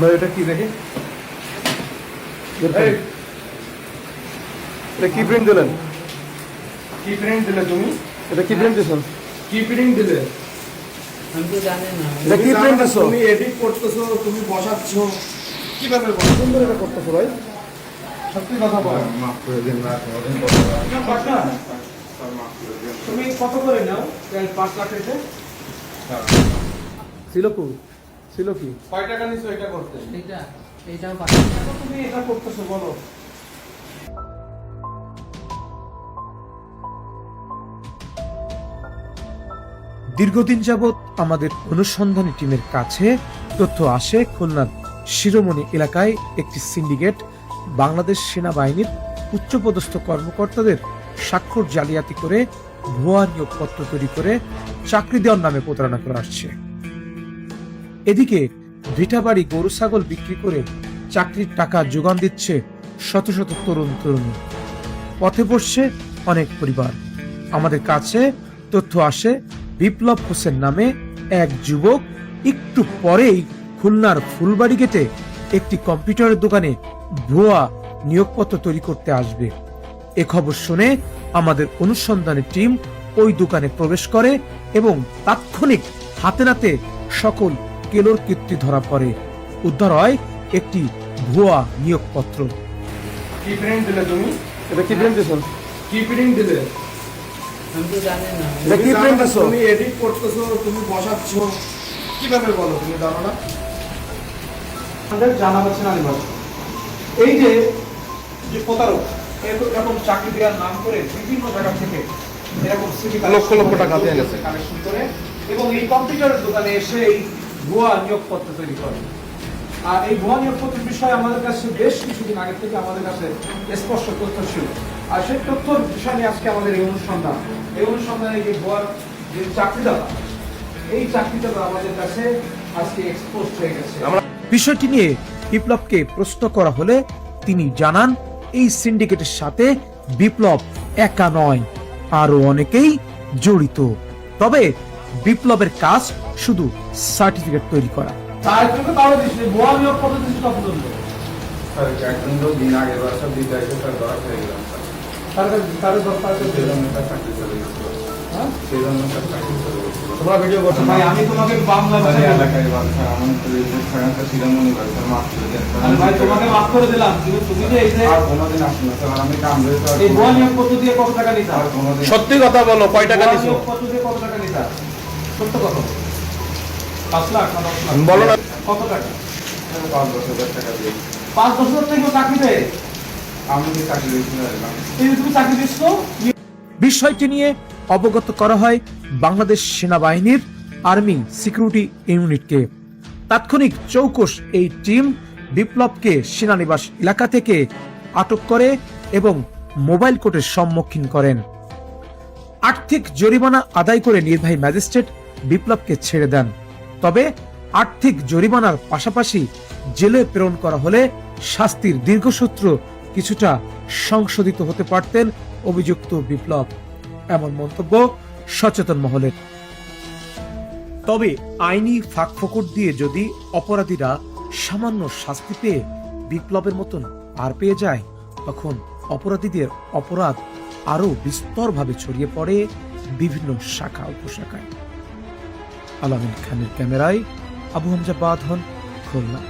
ভাই এটা কি দেখি? এটা কি প্রিন্ট দিলেন? কি প্রিন্ট দিলে তুমি? এটা কি প্রিন্ট দিছেন? কি প্রিন্ট দিলে? আমি তো জানি না। এটা কি প্রিন্ট দিছো? তুমি এডিট করতেছো, তুমি বসাচ্ছো, কিভাবে বলো? সুন্দর এটা করতেছো ভাই। সত্যি কথা বলো। মাফ করে দিন না, তুমি কত করে নাও? 5 লাখ এসে ছিল কি? কয় টাকা নিছো এটা করতে? এইটাও পাঠাই। তুমি এটা করতেছো বলো। দীর্ঘদিন যাবৎ আমাদের অনুসন্ধানী টিমের কাছে তথ্য আসে খুলনার শিরোমণি এলাকায় একটি সিন্ডিকেট বাংলাদেশ সেনাবাহিনীর উচ্চপদস্থ কর্মকর্তাদের স্বাক্ষর জালিয়াতি করে ভুয়া নিয়োগপত্র তৈরি করে চাকরি দেওয়ার নামে প্রতারণা করে আসছে। এদিকে ভিটাবাড়ি গরু ছাগল বিক্রি করে চাকরির টাকা যোগান দিচ্ছে শত শত তরুণ তরুণী। পথে বসছে অনেক পরিবার। আমাদের কাছে তথ্য আসে বিপ্লব হোসেন নামে এক যুবক একটু পরেই খুলনার ফুলবাড়ি গেটে একটি কম্পিউটারের দোকানে ভুয়া নিয়োগপত্র তৈরি করতে আসবে। এ খবর শুনে আমাদের অনুসন্ধানী টিম ওই দোকানে প্রবেশ করে এবং তাৎক্ষণিক হাতে নাতে সকল কেলোর কীর্তি ধরা পড়ে। উদ্ধার হয় একটি ভুয়া নিয়োগপত্র। কি প্রিন্ট দিলে তুমি? এটা কি প্রিন্ট দিছেন? কি প্রিন্ট দিলে? আমি তো জানি না। এটা কি প্রিন্ট দিছো? তুমি এডিট করতেছো, তুমি বসাচ্ছো, কিভাবে বলো? তুমি জানো না? আমাদের জানা আছে না নিবাস। এই যে প্রতারক এরকম চাকরি দেওয়ার নাম করে বিভিন্ন জায়গা থেকে এরকম সিটি লক্ষ লক্ষ টাকা দিয়ে এনেছে কালেকশন করে এবং এই কম্পিউটারের দোকানে এসে এই ভুয়া নিয়োগপত্র তৈরি করে। আর এই ভুয়া নিয়োগপত্রের বিষয়ে আমাদের কাছে বেশ কিছুদিন আগে থেকে আমাদের কাছে স্পষ্ট তথ্য ছিল। আর সেই তথ্যর বিষয় নিয়ে আজকে আমাদের এই অনুসন্ধানে যে ভুয়া যে চাকরিদাতা, এই চাকরিদাতা আমাদের কাছে আজকে এক্সপোজ হয়ে গেছে। বিষয়টি নিয়ে বিপ্লবকে প্রশ্ন করা হলে তিনি জানান এই সিন্ডিকেটের সাথে বিপ্লব একা নয়, আরো অনেকেই জড়িত। তবে বিপ্লবের কাজ শুধু সার্টিফিকেট তৈরি করা। তার জন্য তাহলে ভুয়া নিয়োগপত্র দিচ্ছে কত পর্যন্ত? স্যার একদিন তো দিন আগে সব দিতে আসে, স্যার ধরা খেয়ে গেলাম স্যার। তার দরকার সেই জন্য স্যার চাকরি চলে গেছিল। হ্যাঁ? সেই জন্য স্যার চাকরি চলে গেছিল। তোমরা ভিডিও করছো ভাই, আমি তোমাকে বাংলা স্যার এই ভাষায় এলাকায় বাস স্যার, আমার তো এই যে স্যার শিরামণি ভাই স্যার মাফ করে দেন স্যার। আরে ভাই তোমাকে মাফ করে দিলাম, কিন্তু তুমি যে এই যে আর কোনোদিন আসুন না স্যার, আমি কাম ধরে স্যার। এই ভুয়া নিয়োগপত্র দিয়ে কত টাকা নিতা? আর কোনোদিন সত্যি কথা বলো, কয় টাকা নিছো? নিয়োগপত্র দিয়ে কত টাকা নিতা? সত্য কথা বলো। 5 লাখ না 10 লাখ? বলো না কত টাকা? 5-10 হাজার টাকা দিয়ে 5-10 হাজার টাকা চাকরি দেয়? আমি কি চাকরি দিয়েছিল? তুমি চাকরি দিচ্ছ? বিষয়টি নিয়ে অবগত করা হয় বাংলাদেশ সেনাবাহিনীর আর্মি সিকিউরিটি ইউনিটকে। তাৎক্ষণিক চৌকস এই টিম বিপ্লবকে সেনানিবাস এলাকা থেকে আটক করে এবং মোবাইল কোর্টের সম্মুখীন করেন। আর্থিক জরিমানা আদায় করে নির্বাহী ম্যাজিস্ট্রেট বিপ্লবকে ছেড়ে দেন। তবে আর্থিক জরিমানার পাশাপাশি জেলে প্রেরণ করা হলে শাস্তির দীর্ঘসূত্র কিছুটা সংশোধিত হতে পারতেন অভিযুক্ত বিপ্লব, এমন মন্তব্য সচেতন মহলের। তবে আইনি ফাঁকফোকর দিয়ে যদি অপরাধীরা সামান্য শাস্তি পেয়ে বিপ্লবের মতন পার পেয়ে যায়, তখন অপরাধীদের অপরাধ আরো বিস্তরভাবে ছড়িয়ে পড়ে বিভিন্ন শাখা উপশাখায়। আলামিন খানের ক্যামেরায় আবু হামজা বাঁধন, খুলনা।